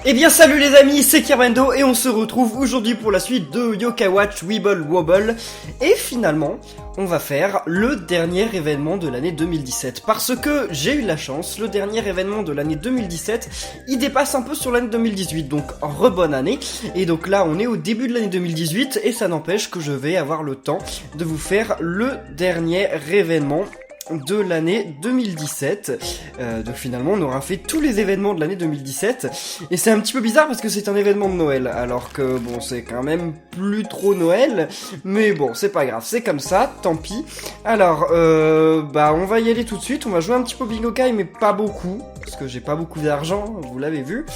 Eh bien salut les amis, c'est Kermendo et on se retrouve aujourd'hui pour la suite de Yokai Watch Wibble Wobble. Et finalement, on va faire le dernier événement de l'année 2017. Parce que j'ai eu la chance, le dernier événement de l'année 2017, il dépasse un peu sur l'année 2018, donc rebonne année. Et donc là, on est au début de l'année 2018 et ça n'empêche que je vais avoir le temps de vous faire le dernier événement de l'année 2017. Donc finalement on aura fait tous les événements de l'année 2017 et c'est un petit peu bizarre parce que c'est un événement de Noël alors que bon c'est quand même plus trop Noël, mais bon c'est pas grave, c'est comme ça, tant pis. Alors on va y aller tout de suite, on va jouer un petit peu au Bingo Kai mais pas beaucoup parce que j'ai pas beaucoup d'argent, vous l'avez vu,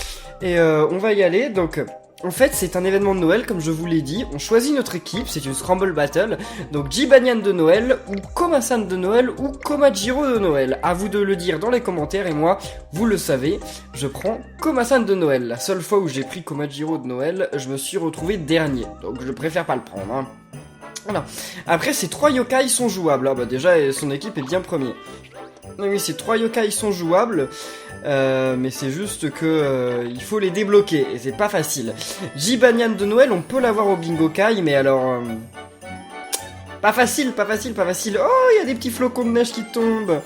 et on va y aller. Donc en fait, c'est un événement de Noël, comme je vous l'ai dit. On choisit notre équipe, c'est une Scramble Battle. Donc, Jibanyan de Noël, ou Komasan de Noël, ou Komajiro de Noël. À vous de le dire dans les commentaires, et moi, vous le savez, je prends Komasan de Noël. La seule fois où j'ai pris Komajiro de Noël, je me suis retrouvé dernier. Donc, je préfère pas le prendre, hein. Voilà. Après, ces 3 yokai sont jouables. Ah bah déjà, son équipe est bien premier. Oui, ces 3 yokai sont jouables. Mais c'est juste que il faut les débloquer et c'est pas facile. Jibanyan de Noël, on peut l'avoir au Bingo Kai, mais alors pas facile. Oh, il y a des petits flocons de neige qui tombent.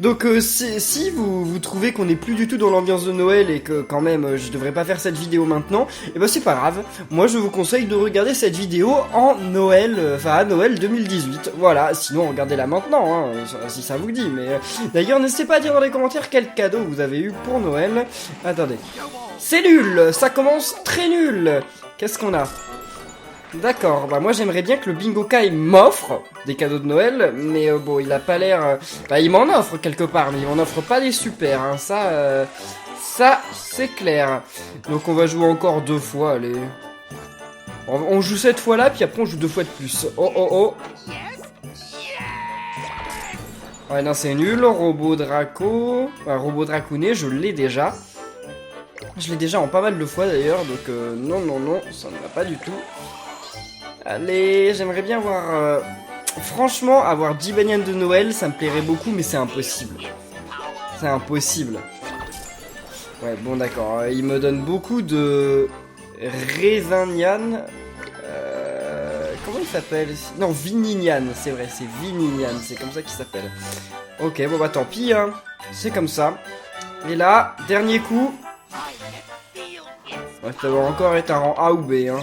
Donc si vous trouvez qu'on est plus du tout dans l'ambiance de Noël et que quand même je devrais pas faire cette vidéo maintenant, et ben c'est pas grave. Moi je vous conseille de regarder cette vidéo en Noël, à Noël 2018. Voilà, sinon regardez-la maintenant, hein, si ça vous dit. Mais d'ailleurs n'hésitez pas à dire dans les commentaires quel cadeau vous avez eu pour Noël. Attendez, c'est nul, ça commence très nul. Qu'est-ce qu'on a ? D'accord, bah moi j'aimerais bien que le Bingo Kai m'offre des cadeaux de Noël, mais bon il a pas l'air... il m'en offre quelque part, mais il m'en offre pas des super, hein, ça c'est clair. Donc on va jouer encore 2 fois, allez. On joue cette fois là, puis après on joue 2 fois de plus. Oh. Ouais non c'est nul, Robot Dracounet, je l'ai déjà. Je l'ai déjà en pas mal de fois d'ailleurs, donc non, ça ne va pas du tout. Allez, j'aimerais bien voir... franchement, avoir Jibanyan de Noël, ça me plairait beaucoup, mais c'est impossible. C'est impossible. Ouais, bon d'accord. Il me donne beaucoup de... Rezanian. Comment il s'appelle? Non, Vininian, c'est vrai, c'est Vininian, c'est comme ça qu'il s'appelle. Ok, bon bah tant pis, hein. C'est comme ça. Et là, dernier coup. Ouais, ça doit encore être un rang A ou B, hein.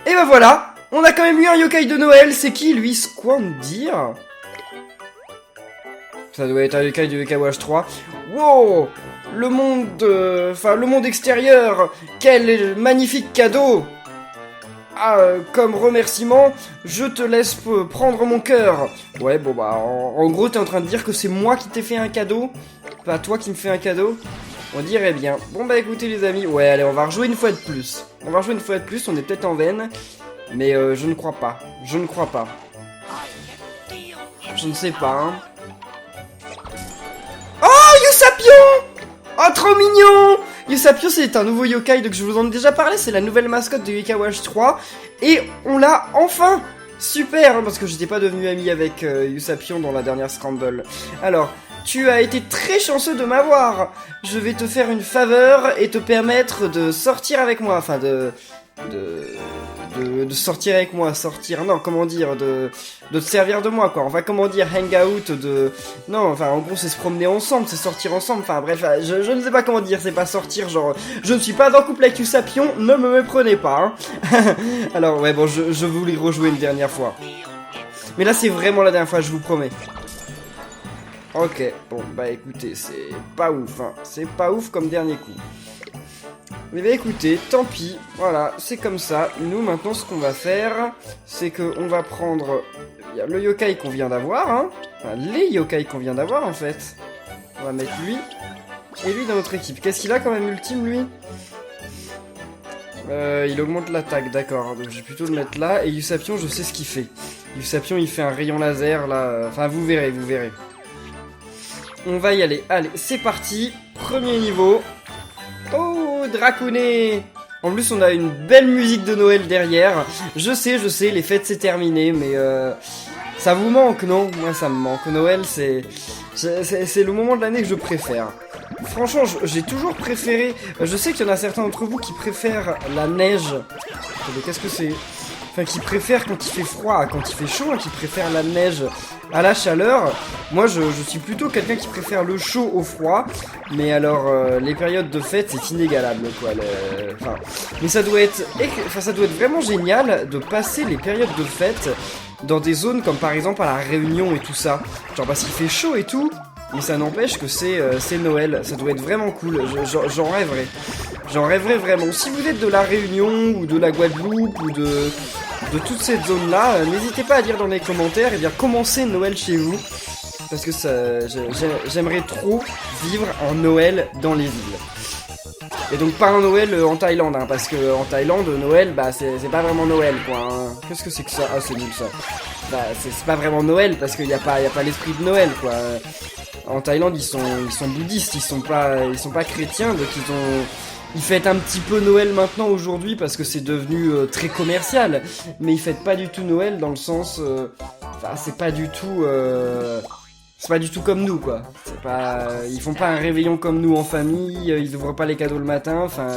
Et ben voilà, on a quand même eu un yokai de Noël, c'est qui lui? Squandir? Ça doit être un yokai de Yokai Watch 3. Wow, le monde, le monde extérieur, quel magnifique cadeau. Ah, comme remerciement, je te laisse prendre mon cœur. Ouais, bon bah, en gros t'es en train de dire que c'est moi qui t'ai fait un cadeau, pas toi qui me fais un cadeau. On dirait bien. Bon bah écoutez les amis, ouais allez on va rejouer une fois de plus. On est peut-être en veine, mais je ne crois pas. Je ne sais pas, hein. Oh Yusapion! Oh trop mignon! Yusapion c'est un nouveau yokai, donc je vous en ai déjà parlé, c'est la nouvelle mascotte de Yokai Watch 3, et on l'a enfin! Super, hein, parce que j'étais pas devenu ami avec Yusapion dans la dernière Scramble. Alors... Tu as été très chanceux de m'avoir. Je vais te faire une faveur et te permettre de sortir avec moi. Enfin, de sortir avec moi. Sortir, non, comment dire, de te servir de moi, quoi. Enfin, comment dire, hang out, non, enfin, en gros, c'est se promener ensemble, c'est sortir ensemble. Enfin, bref, je ne sais pas comment dire, c'est pas sortir, genre, je ne suis pas en couple avec Yusapion, ne me méprenez pas, hein. Alors, ouais, bon, je voulais rejouer une dernière fois. Mais là, c'est vraiment la dernière fois, je vous promets. Ok, bon, bah écoutez, c'est pas ouf, hein. C'est pas ouf comme dernier coup. Mais bah écoutez, tant pis, voilà, c'est comme ça. Nous, maintenant, ce qu'on va faire, c'est que on va prendre le yokai qu'on vient d'avoir, hein. Enfin, les yokai qu'on vient d'avoir, en fait. On va mettre lui et lui dans notre équipe. Qu'est-ce qu'il a quand même ultime, lui? Il augmente l'attaque, d'accord. Donc, je vais plutôt le mettre là. Et Yusapion, je sais ce qu'il fait. Yusapion, il fait un rayon laser, là. Enfin, vous verrez. On va y aller, allez, c'est parti, premier niveau. Oh, Dracounet. En plus, on a une belle musique de Noël derrière. Je sais, les fêtes c'est terminé, mais ça vous manque, non? Moi, ça me manque. Noël, c'est le moment de l'année que je préfère. franchement, j'ai toujours préféré... Je sais qu'il y en a certains d'entre vous qui préfèrent la neige. Mais qu'est-ce que c'est? Enfin, qui préfèrent quand il fait froid, quand il fait chaud, hein, qui préfèrent la neige à la chaleur. Moi, je suis plutôt quelqu'un qui préfère le chaud au froid. Mais alors, les périodes de fête, c'est inégalable, quoi. Enfin, mais ça doit être vraiment génial de passer les périodes de fête dans des zones comme par exemple à la Réunion et tout ça. Genre parce qu'il fait chaud et tout, mais ça n'empêche que c'est Noël. Ça doit être vraiment cool. J'en rêverais. J'en rêverais vraiment. Si vous êtes de la Réunion ou de la Guadeloupe ou de toute cette zone-là, n'hésitez pas à dire dans les commentaires et bien comment c'est Noël chez vous. Parce que j'aimerais trop vivre un Noël dans les îles. Et donc pas un Noël en Thaïlande, hein, parce que en Thaïlande, Noël, bah c'est pas vraiment Noël, quoi. Hein. Qu'est-ce que c'est que ça? Ah, c'est nul ça. Bah c'est pas vraiment Noël, parce qu'il y a pas l'esprit de Noël, quoi. En Thaïlande, ils sont bouddhistes, ils sont pas chrétiens, donc ils fêtent un petit peu Noël maintenant aujourd'hui parce que c'est devenu très commercial, mais ils fêtent pas du tout Noël dans le sens, enfin c'est pas du tout comme nous, quoi. Ils font pas un réveillon comme nous en famille, ils ouvrent pas les cadeaux le matin, enfin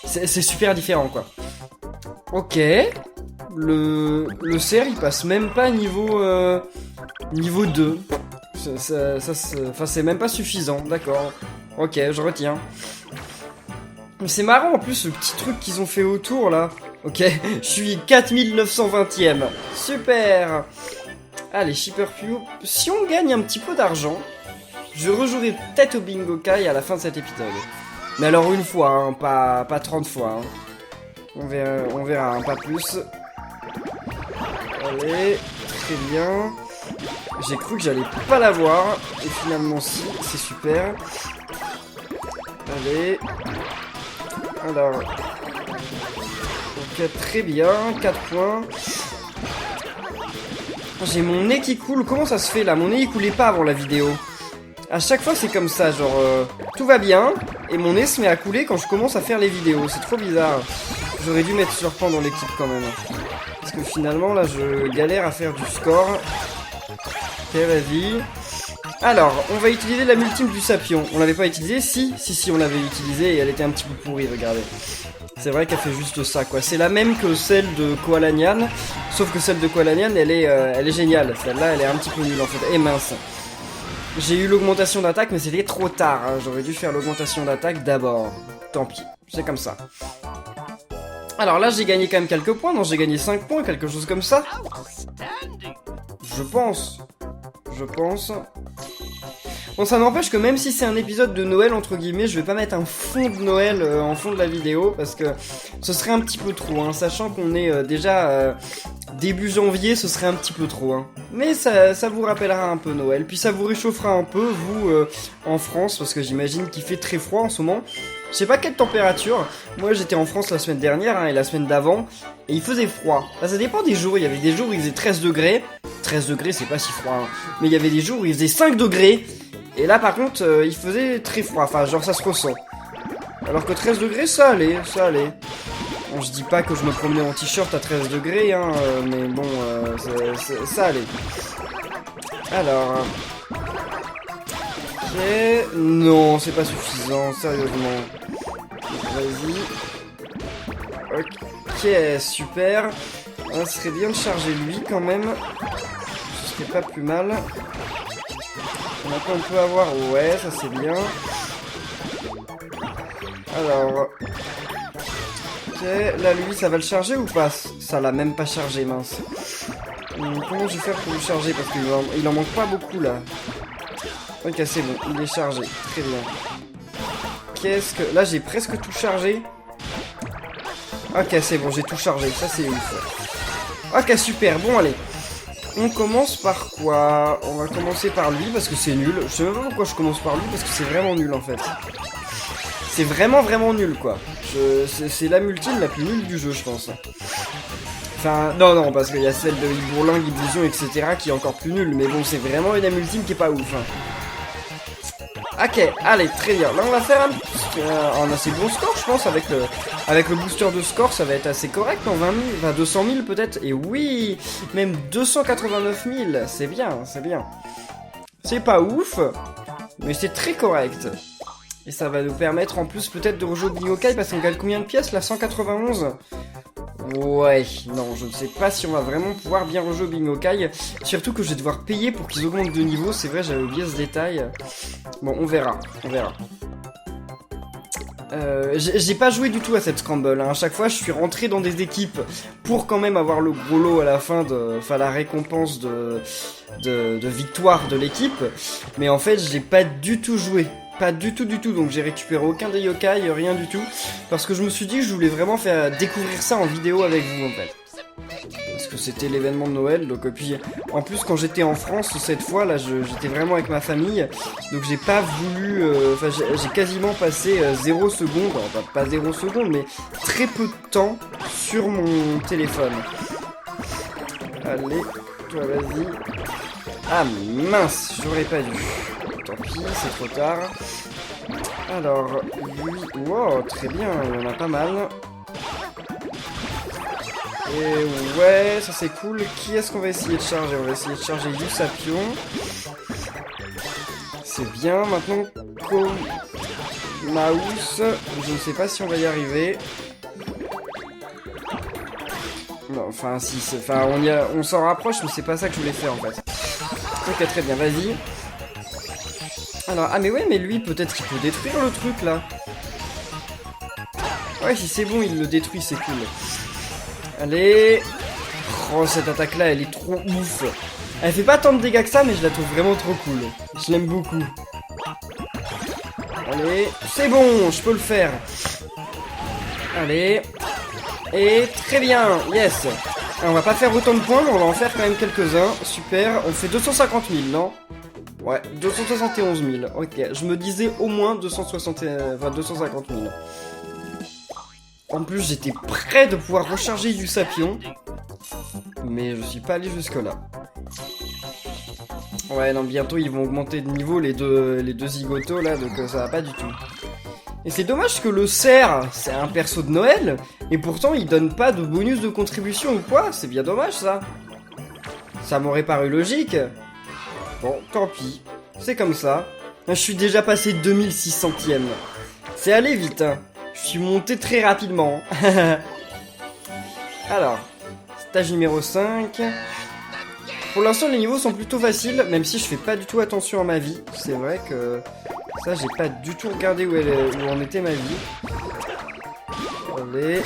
c'est super différent, quoi. Ok, le cerf il passe même pas niveau 2. C'est même pas suffisant, d'accord. Ok, je retiens. Mais c'est marrant en plus, ce petit truc qu'ils ont fait autour là. Ok, je suis 4920ème. Super. Allez, Shipper Pew. Si on gagne un petit peu d'argent, je rejouerai peut-être au Bingo Kai à la fin de cet épisode. Mais alors une fois, hein, pas 30 fois. Hein. On verra, hein, pas plus. Allez, très bien. J'ai cru que j'allais pas l'avoir. Et finalement si, c'est super. Allez. Alors. Ok, très bien. 4 points. J'ai mon nez qui coule. Comment ça se fait là? Mon nez il coulait pas avant la vidéo. À chaque fois c'est comme ça, genre tout va bien et mon nez se met à couler quand je commence à faire les vidéos. C'est trop bizarre. J'aurais dû mettre Surpan dans l'équipe quand même. Parce que finalement là je galère à faire du score. Ok, vas-y. Alors, on va utiliser la multime du Sapion. On l'avait pas utilisée? Si, on l'avait utilisée et elle était un petit peu pourrie, regardez. C'est vrai qu'elle fait juste ça, quoi. C'est la même que celle de Koala Nyan, sauf que celle de Koala Nyan, elle est géniale. Celle-là, elle est un petit peu nulle, en fait. Et mince. J'ai eu l'augmentation d'attaque, mais c'était trop tard. Hein. J'aurais dû faire l'augmentation d'attaque d'abord. Tant pis, c'est comme ça. Alors là, j'ai gagné quand même quelques points. Non, j'ai gagné 5 points, quelque chose comme ça. Je pense. Bon, ça n'empêche que même si c'est un épisode de Noël, entre guillemets, je vais pas mettre un fond de Noël en fond de la vidéo, parce que ce serait un petit peu trop, hein, sachant qu'on est déjà début janvier, ce serait un petit peu trop. Hein. Mais ça vous rappellera un peu Noël, puis ça vous réchauffera un peu, vous, en France, parce que j'imagine qu'il fait très froid en ce moment. Je sais pas quelle température, moi j'étais en France la semaine dernière, hein, et la semaine d'avant, et il faisait froid. Là, ça dépend des jours, il y avait des jours où il faisait 13 degrés, 13 degrés c'est pas si froid, hein. Mais il y avait des jours où il faisait 5 degrés, et là par contre il faisait très froid, enfin genre ça se ressent. Alors que 13 degrés ça allait. Bon, je dis pas que je me promenais en t-shirt à 13 degrés, hein, mais bon, ça allait. Alors... Ok... Non, c'est pas suffisant, sérieusement. Vas-y. Ok, super. Ça serait bien de charger lui quand même. Ce serait pas plus mal. Maintenant on peut avoir... Ouais, ça c'est bien. Alors... Ok, là lui ça va le charger ou pas? Ça l'a même pas chargé, mince. Comment je vais faire pour le charger? Parce qu'il en manque pas beaucoup là. Ok, c'est bon, il est chargé. Très bien. Qu'est-ce que... Là j'ai presque tout chargé. Ok, c'est bon, j'ai tout chargé. Ça c'est ouf. Ok, super, bon allez. On commence par quoi? On va commencer par lui parce que c'est nul. Je sais même pas pourquoi je commence par lui parce que c'est vraiment nul en fait. C'est vraiment nul quoi. C'est la multime la plus nulle du jeu je pense. Enfin, non, parce qu'il y a celle de Bourlingue, Illusion, etc. qui est encore plus nulle. Mais bon, c'est vraiment une ultime qui est pas ouf. Hein. Ok, allez, très bien. Là, on va faire un assez bon score, je pense. Avec le booster de score, ça va être assez correct. En 20 000, enfin 200 000 peut-être. Et oui, même 289 000. C'est bien, c'est bien. C'est pas ouf. Mais c'est très correct. Et ça va nous permettre en plus peut-être de rejouer au Bingo-Kai parce qu'on gagne combien de pièces là? 191? Ouais, non, je ne sais pas si on va vraiment pouvoir bien rejouer au Bingo-Kai. Surtout que je vais devoir payer pour qu'ils augmentent de niveau. C'est vrai, j'avais oublié ce détail. Bon, on verra, on verra. J'ai pas joué du tout à cette Scramble, hein. À chaque fois je suis rentré dans des équipes pour quand même avoir le gros lot à la fin enfin la récompense de victoire de l'équipe, mais en fait j'ai pas du tout joué, pas du tout, donc j'ai récupéré aucun des yokai, rien du tout, parce que je me suis dit que je voulais vraiment faire découvrir ça en vidéo avec vous en fait. Parce que c'était l'événement de Noël, donc puis en plus quand j'étais en France cette fois là j'étais vraiment avec ma famille, donc j'ai pas voulu, enfin j'ai quasiment passé 0 secondes, enfin pas 0 secondes mais très peu de temps sur mon téléphone. Allez, toi vas-y. Ah mince, j'aurais pas dû. Tant pis, c'est trop tard. Alors, lui, wow, très bien, il y en a pas mal. Et ouais, ça c'est cool. Qui est-ce qu'on va essayer de charger? On va essayer de charger Yusapion. C'est bien. Maintenant, Komaus. Je ne sais pas si on va y arriver. Non, enfin, si, enfin, on s'en rapproche, mais c'est pas ça que je voulais faire en fait. Ok, très bien, vas-y. Alors, ah mais ouais, mais lui, peut-être qu'il peut détruire le truc là. Ouais, si c'est bon, il le détruit, c'est cool. Allez. Oh, cette attaque-là, elle est trop ouf. Elle fait pas tant de dégâts que ça, mais je la trouve vraiment trop cool. Je l'aime beaucoup. Allez. C'est bon, je peux le faire. Allez. Et très bien, yes. Alors, on va pas faire autant de points, mais on va en faire quand même quelques-uns. Super. On fait 250 000, non? Ouais, 271 000. Ok, je me disais au moins 250 000. En plus, j'étais prêt de pouvoir recharger Yusapion, mais je suis pas allé jusque là. Ouais, non, bientôt ils vont augmenter de niveau les deux zigotos là, donc ça va pas du tout. Et c'est dommage que le cerf, c'est un perso de Noël, et pourtant il donne pas de bonus de contribution ou quoi. C'est bien dommage ça. Ça m'aurait paru logique. Bon, tant pis, c'est comme ça. Je suis déjà passé 2600ème. C'est allé vite, hein. Je suis monté très rapidement. Alors, stage numéro 5. Pour l'instant, les niveaux sont plutôt faciles, même si je fais pas du tout attention à ma vie. C'est vrai que ça, j'ai pas du tout regardé où en était ma vie. Allez,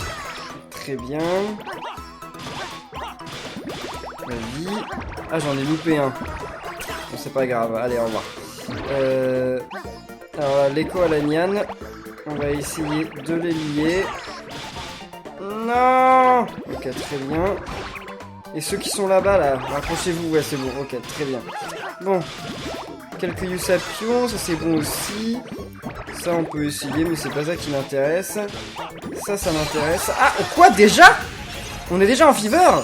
très bien. Vas-y. Ah, j'en ai loupé un. Bon, c'est pas grave, allez, au revoir. Alors, l'écho à la Niane. On va essayer de les lier. Non! Ok, très bien. Et ceux qui sont là-bas, là, rapprochez-vous. Ouais, c'est bon. Ok, très bien. Bon. Quelques Yusapions, ça c'est bon aussi. Ça, on peut essayer, mais c'est pas ça qui m'intéresse. Ça m'intéresse. Ah, quoi, déjà? On est déjà en fever?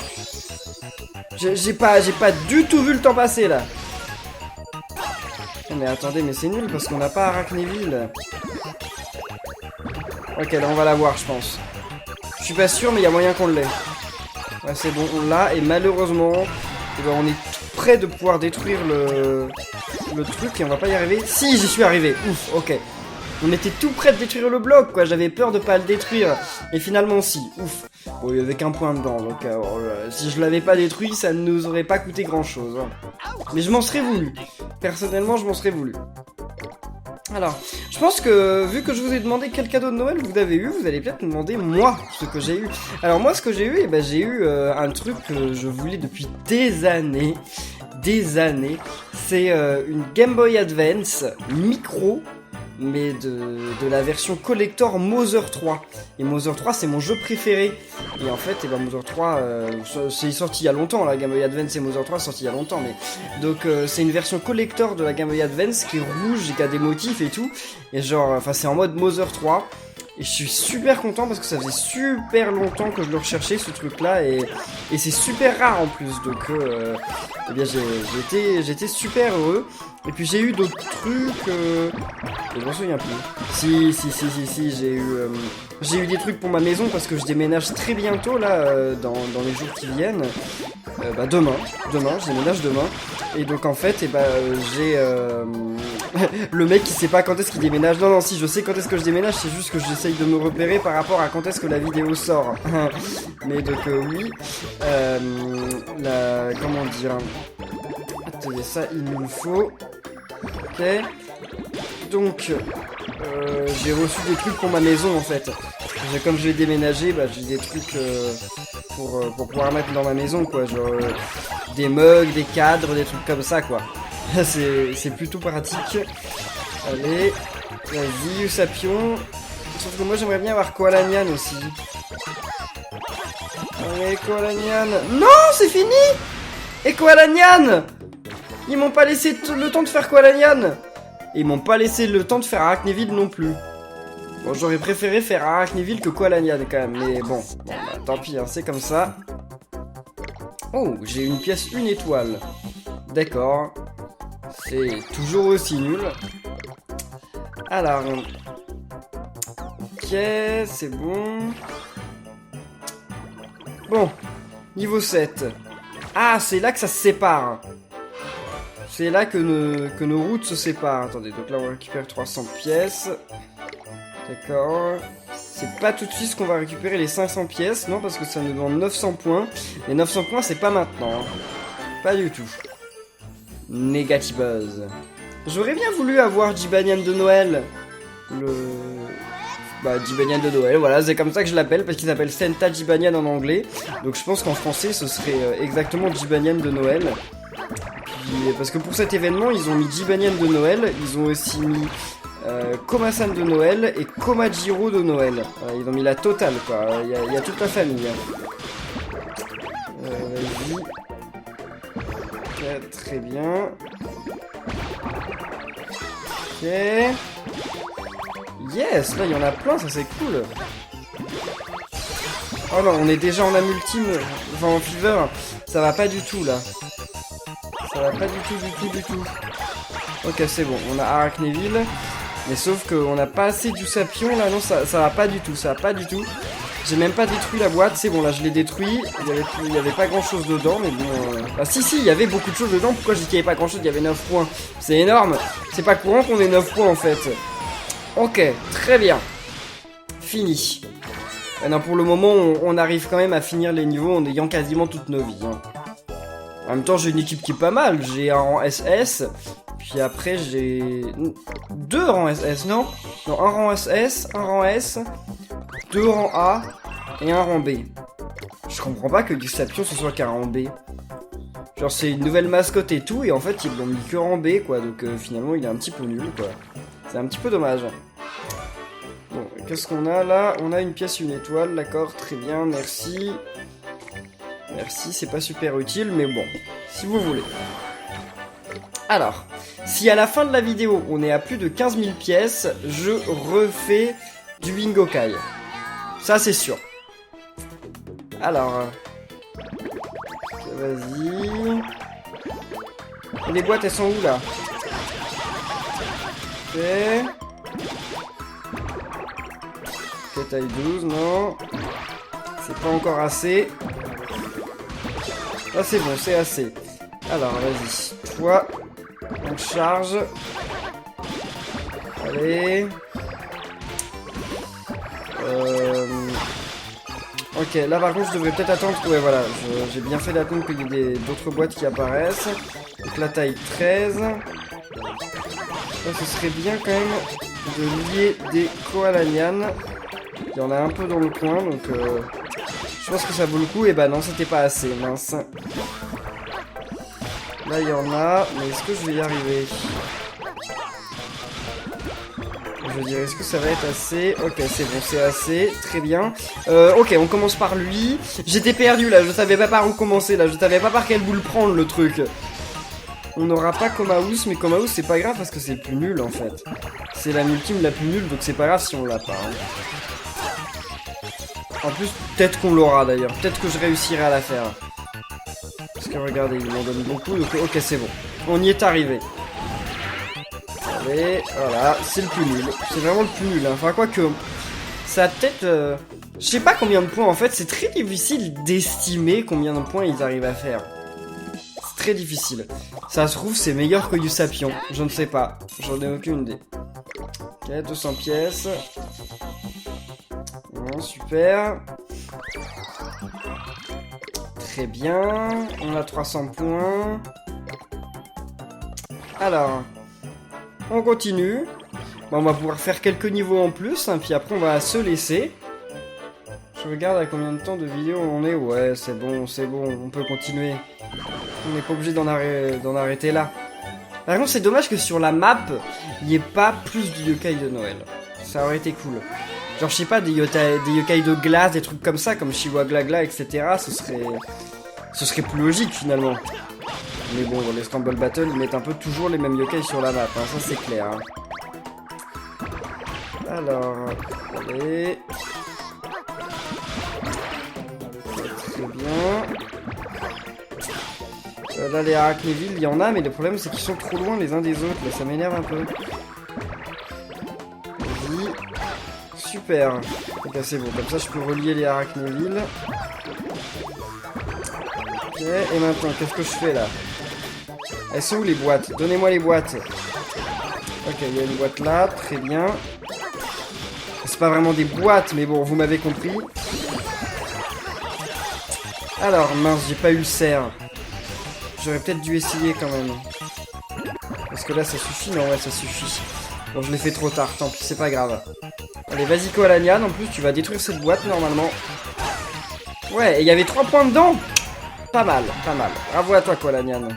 J'ai pas du tout vu le temps passer, là. Mais attendez, mais c'est nul, parce qu'on n'a pas Arachnéville. Ok, là on va l'avoir, je pense. Je suis pas sûr, mais il y a moyen qu'on l'ait. Ouais, c'est bon, on l'a. Et malheureusement, eh ben, on est tout près de pouvoir détruire le truc et on va pas y arriver. Si, j'y suis arrivé. Ouf, ok. On était tout près de détruire le bloc, quoi. J'avais peur de pas le détruire. Et finalement, si. Ouf. Bon, il y avait qu'un point dedans. Donc, si je l'avais pas détruit, ça ne nous aurait pas coûté grand-chose. Hein. Mais je m'en serais voulu. Personnellement, je m'en serais voulu. Alors, je pense que, vu que je vous ai demandé quel cadeau de Noël vous avez eu, vous allez peut-être me demander, moi, ce que j'ai eu. Alors, moi, ce que j'ai eu, eh ben, j'ai eu un truc que je voulais depuis des années. C'est une Game Boy Advance micro, mais de la version collector Mother 3. Et Mother 3, c'est mon jeu préféré. Et en fait, Mother 3, c'est sorti il y a longtemps, la Game Boy Advance et Mother 3 sorti il y a longtemps, mais donc c'est une version collector de la Game Boy Advance qui est rouge et qui a des motifs et tout. Et genre, enfin c'est en mode Mother 3. Et je suis super content parce que ça faisait super longtemps que je le recherchais ce truc là et c'est super rare en plus, donc eh bien j'étais super heureux. Et puis j'ai eu d'autres trucs, je m'en souviens plus. Si, j'ai eu des trucs pour ma maison parce que je déménage très bientôt là, dans les jours qui viennent. Demain, je déménage demain. Et donc en fait, Le mec il sait pas quand est-ce qu'il déménage. Non, non, si je sais quand est-ce que je déménage, c'est juste que j'essaye de me repérer par rapport à quand est-ce que la vidéo sort. Mais donc oui. Comment dire. Attendez, ça il nous le faut. Ok. Donc, j'ai reçu des trucs pour ma maison en fait. Comme je vais déménager, bah, j'ai des trucs pour pouvoir mettre dans ma maison quoi. Genre des mugs, des cadres, des trucs comme ça quoi. C'est plutôt pratique. Allez, vas-y, Usapion. Sauf que moi j'aimerais bien avoir Koala Nyan aussi. Allez, Koala Nyan. Non, c'est fini. Et Koala Nyan, ils m'ont pas laissé le temps de faire Koala Nyan. Et ils m'ont pas laissé le temps de faire Arachnéville non plus. Bon, j'aurais préféré faire Arachnéville que Koala Nyan quand même. Mais bon bah, tant pis, hein, c'est comme ça. Oh, j'ai une pièce 1 étoile. D'accord. C'est toujours aussi nul. Alors. Ok, c'est bon. Bon. Niveau 7. Ah, c'est là que ça se sépare. C'est là que nos routes se séparent. Attendez, donc là on récupère 300 pièces. D'accord. C'est pas tout de suite qu'on va récupérer les 500 pièces. Non, parce que ça nous demande 900 points. Les 900 points, c'est pas maintenant. Hein. Pas du tout. Négatibuzz. J'aurais bien voulu avoir Jibanyan de Noël. Jibanyan de Noël, voilà, c'est comme ça que je l'appelle, parce qu'il s'appelle Senta Jibanyan en anglais. Donc je pense qu'en français, ce serait exactement Jibanyan de Noël. Puis, parce que pour cet événement, ils ont mis Jibanyan de Noël, ils ont aussi mis Komasan de Noël et Komajiro de Noël. Ils ont mis la totale, quoi. Il y a toute la famille. Vas-y. Ok, très bien. Ok. Yes, là il y en a plein, ça c'est cool. Oh non, on est déjà en Amultime, enfin en Fever. Ça va pas du tout là. Ça va pas du tout. Ok, c'est bon, on a Arachnéville. Mais sauf qu'on a pas assez du Sapion là, non, ça va pas du tout, J'ai même pas détruit la boîte, c'est bon, là je l'ai détruit. Il y avait pas grand chose dedans, mais bon. Ah si, il y avait beaucoup de choses dedans. Pourquoi je dis qu'il y avait pas grand chose? Il y avait 9 points. C'est énorme. C'est pas courant qu'on ait 9 points en fait. Ok, très bien. Fini. Maintenant, pour le moment, on arrive quand même à finir les niveaux en ayant quasiment toutes nos vies. Hein. En même temps, j'ai une équipe qui est pas mal. J'ai un rang SS. Puis après, j'ai 2 rangs SS, non? Non, un rang SS, un rang S, 2 rangs A et un rang B. Je comprends pas que du Sapion ce soit qu'un rang B. Genre, c'est une nouvelle mascotte et tout, et en fait, ils l'ont mis que rang B, quoi. Donc, finalement, il est un petit peu nul, quoi. C'est un petit peu dommage. Bon, qu'est-ce qu'on a là? On a une pièce, 1 étoile, d'accord, très bien, merci. Merci, c'est pas super utile, mais bon, si vous voulez. Alors, si à la fin de la vidéo, on est à plus de 15 000 pièces, je refais du Bingo Kai. Ça, c'est sûr. Alors, vas-y. Et les boîtes, elles sont où, là? Ok. Ok, taille 12, non. C'est pas encore assez. Ah, c'est bon, c'est assez. Alors, vas-y. Toi, on charge. Allez. Ok, là par contre je devrais peut-être attendre. Ouais, voilà, j'ai bien fait d'attendre qu'il y ait d'autres boîtes qui apparaissent. Donc la taille 13. Là, ce serait bien quand même de lier des Koala Nyan. Il y en a un peu dans le coin, donc je pense que ça vaut le coup. Et bah non, c'était pas assez, mince. Là, il y en a, mais est-ce que je vais y arriver? Je veux dire, est-ce que ça va être assez? Ok, c'est bon, c'est assez, très bien. Ok, on commence par lui. J'étais perdu là, je savais pas par où commencer là, je savais pas par quelle boule prendre le truc. On n'aura pas Komaous, mais Komaous c'est pas grave parce que c'est le plus nul en fait. C'est la ultime la plus nulle, donc c'est pas grave si on l'a pas. Hein. En plus, peut-être qu'on l'aura d'ailleurs, peut-être que je réussirai à la faire. Parce que regardez, il m'en donne beaucoup, donc ok, c'est bon. On y est arrivé. Allez, voilà, c'est le plus nul. C'est vraiment le plus nul. Hein. Enfin, quoi que ça a peut-être... Je sais pas combien de points, en fait. C'est très difficile d'estimer combien de points ils arrivent à faire. C'est très difficile. Ça se trouve, c'est meilleur que Usapion. Je ne sais pas. J'en ai aucune idée. Ok, 200 pièces. Bon, super. Très bien. On a 300 points. Alors, on continue. Bon, on va pouvoir faire quelques niveaux en plus, hein, puis après on va se laisser. Je regarde à combien de temps de vidéo on est. Ouais, c'est bon, on peut continuer. On n'est pas obligé d'en arrêter là. Par contre, c'est dommage que sur la map, il n'y ait pas plus de yokai de Noël. Ça aurait été cool. Genre, je sais pas, des yokai de glace, des trucs comme ça, comme Shiwa Glagla, etc. Ce serait plus logique finalement. Mais bon, dans les Scramble Battle, ils mettent un peu toujours les mêmes yokai sur la map, hein, ça c'est clair. Hein. Alors, allez. Très bien. Là, les Arachnéville, il y en a, mais le problème c'est qu'ils sont trop loin les uns des autres, là, ça m'énerve un peu. Vas-y. Super. Ok, c'est bon, comme ça je peux relier les Arachnéville. Ok, et maintenant, qu'est-ce que je fais là? Elles sont où les boîtes? Donnez-moi les boîtes. Ok, il y a une boîte là, très bien. C'est pas vraiment des boîtes, mais bon, vous m'avez compris. Alors, mince, j'ai pas eu le cerf. J'aurais peut-être dû essayer quand même. Parce que là, ça suffit? Non, ouais, ça suffit. Bon, je l'ai fait trop tard, tant pis, c'est pas grave. Allez, vas-y, Koalanian, en plus, tu vas détruire cette boîte, normalement. Ouais, et il y avait 3 points dedans. Pas mal, pas mal. Bravo à toi, Koalanian.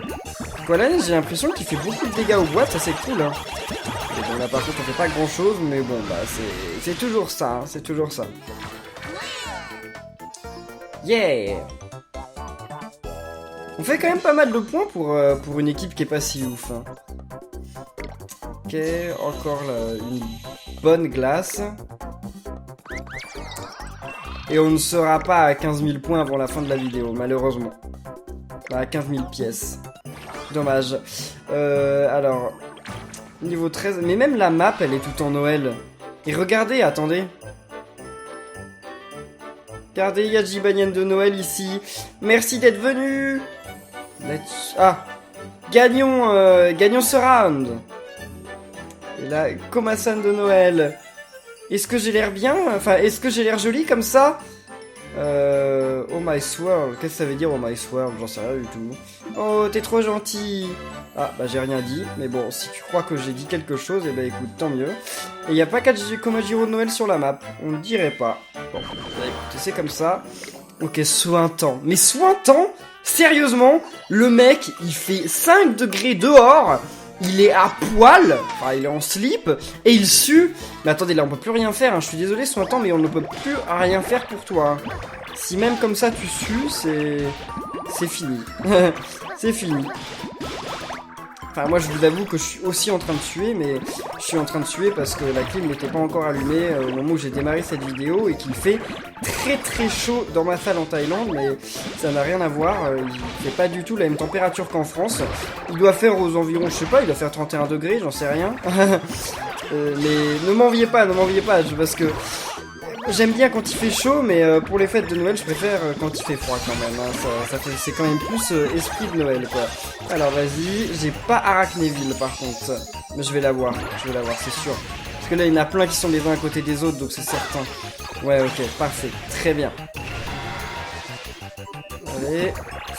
Koalanian, j'ai l'impression qu'il fait beaucoup de dégâts aux boîtes, ça c'est cool, hein. Et bon, là, par contre, on fait pas grand-chose, mais bon, bah, c'est toujours ça, hein, c'est toujours ça. Yeah! On fait quand même pas mal de points pour une équipe qui est pas si ouf. Hein. Ok, encore là, une bonne glace. Et on ne sera pas à 15 000 points avant la fin de la vidéo, malheureusement. À 15 000 pièces. Dommage. Alors, niveau 13... Mais même la map, elle est toute en Noël. Et regardez, attendez. Regardez, il y a Jibanyan de Noël ici. Merci d'être venu. Ah, gagnons ce round. Et là, Komasan de Noël. Est-ce que j'ai l'air bien? Enfin, est-ce que j'ai l'air joli comme ça? Oh my swirl. Qu'est-ce que ça veut dire, oh my swirl? J'en sais rien du tout. Oh, t'es trop gentil. Ah, bah j'ai rien dit. Mais bon, si tu crois que j'ai dit quelque chose, eh ben écoute, tant mieux. Et y a pas Komajiro de Noël sur la map. On ne dirait pas. Bon, bah écoutez, c'est comme ça. Ok, Sointan. Mais Sointan? Sérieusement, le mec, il fait 5 degrés dehors, il est à poil, enfin il est en slip, et il sue. Mais attendez, là on peut plus rien faire, hein. Je suis désolé Sointan, mais on ne peut plus rien faire pour toi. Hein. Si même comme ça tu sues, c'est fini. C'est fini. Enfin, moi je vous avoue que je suis aussi en train de suer, mais je suis en train de suer parce que la clim n'était pas encore allumée au moment où j'ai démarré cette vidéo et qu'il fait très très chaud dans ma salle en Thaïlande, mais ça n'a rien à voir, il fait pas du tout la même température qu'en France. Il doit faire aux environs, je sais pas, il doit faire 31 degrés, j'en sais rien. Mais ne m'enviez pas, parce que j'aime bien quand il fait chaud, mais pour les fêtes de Noël, je préfère quand il fait froid quand même. Hein. C'est quand même plus esprit de Noël, quoi. Alors vas-y, j'ai pas Arachnéville par contre, mais je vais l'avoir, c'est sûr. Parce que là, il y en a plein qui sont les uns à côté des autres, donc c'est certain. Ouais, ok, parfait, très bien. Allez,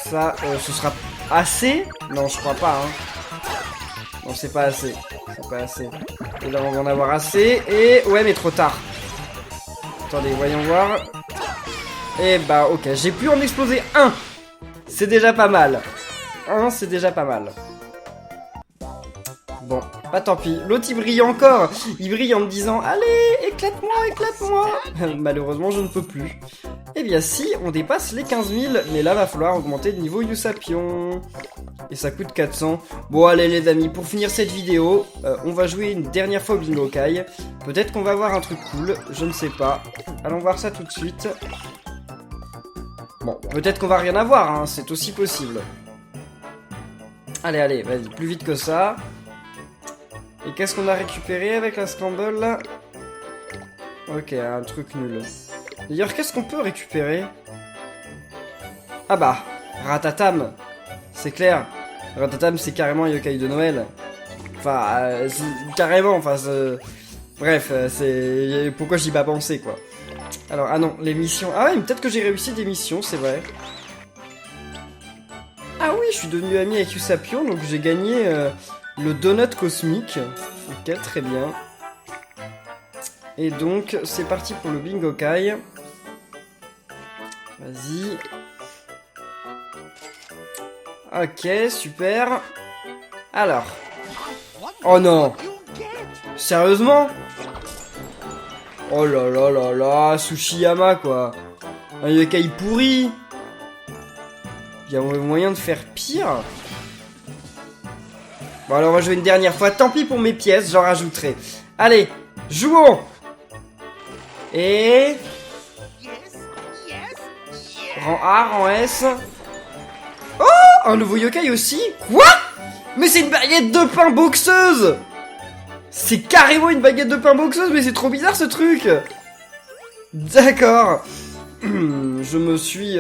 ça, ce sera assez? Non, je crois pas, hein. Non, c'est pas assez, Et là, on va en avoir assez, et... Ouais, mais trop tard. Attendez, voyons voir. Et bah, ok, j'ai pu en exploser un. C'est déjà pas mal. C'est déjà pas mal. Bon, bah tant pis. L'autre, il brille encore. Il brille en me disant, allez, éclate-moi. Malheureusement, je ne peux plus. Eh bien, si, on dépasse les 15 000. Mais là, va falloir augmenter de niveau Usapion. Et ça coûte 400. Bon, allez, les amis, pour finir cette vidéo, on va jouer une dernière fois au Bingo Kai. Peut-être qu'on va voir un truc cool. Je ne sais pas. Allons voir ça tout de suite. Bon, peut-être qu'on va rien avoir, hein. C'est aussi possible. Allez, vas-y, plus vite que ça. Et qu'est-ce qu'on a récupéré avec la Scramble là? Ok, un truc nul. D'ailleurs, qu'est-ce qu'on peut récupérer? Ah bah, Ratatam. C'est clair. Ratatam, c'est carrément un yokai de Noël. Enfin, carrément, enfin, bref, c'est... Pourquoi j'y ai pas pensé, quoi. Alors, ah non, les missions... Ah ouais, mais peut-être que j'ai réussi des missions, c'est vrai. Ah oui, je suis devenu ami avec Usapion, donc j'ai gagné le donut cosmique. Ok, très bien. Et donc, c'est parti pour le bingo kai. Vas-y. Ok, super. Alors. Oh non. Sérieusement? Oh là là là là, Tsushiyama quoi. Un yokai pourri. Il y a moyen de faire pire. Bon alors on va jouer une dernière fois. Tant pis pour mes pièces, j'en rajouterai. Allez, jouons. Et... Rang A, rang S. Oh, un nouveau yokai aussi. Quoi? Mais c'est une baguette de pain boxeuse. C'est carrément une baguette de pain boxeuse, mais c'est trop bizarre ce truc. D'accord. Je me suis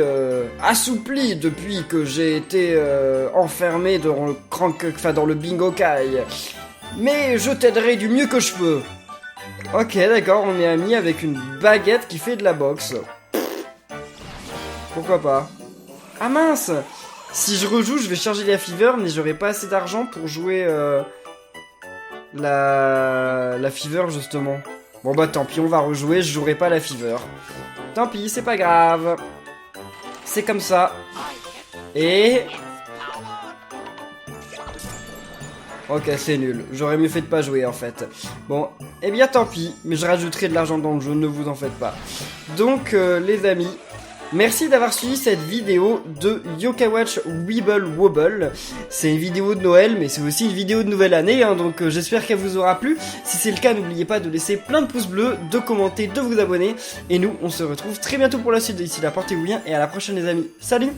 assoupli depuis que j'ai été enfermé dans le bingo kai. Mais je t'aiderai du mieux que je peux. Ok, d'accord, on est amis avec une baguette qui fait de la boxe. Pourquoi pas? Ah mince! Si je rejoue, je vais charger la Fever, mais j'aurai pas assez d'argent pour jouer la Fever, justement. Bon bah tant pis, on va rejouer, je jouerai pas la Fever. Tant pis, c'est pas grave. C'est comme ça. Et... Ok, c'est nul. J'aurais mieux fait de pas jouer, en fait. Bon, eh bien tant pis, mais je rajouterai de l'argent dans le jeu, ne vous en faites pas. Donc, les amis... Merci d'avoir suivi cette vidéo de Yokai Watch Weeble Wobble. C'est une vidéo de Noël, mais c'est aussi une vidéo de nouvelle année, hein, donc j'espère qu'elle vous aura plu. Si c'est le cas, n'oubliez pas de laisser plein de pouces bleus, de commenter, de vous abonner. Et nous, on se retrouve très bientôt pour la suite. D'ici là, portez-vous bien et à la prochaine les amis. Salut!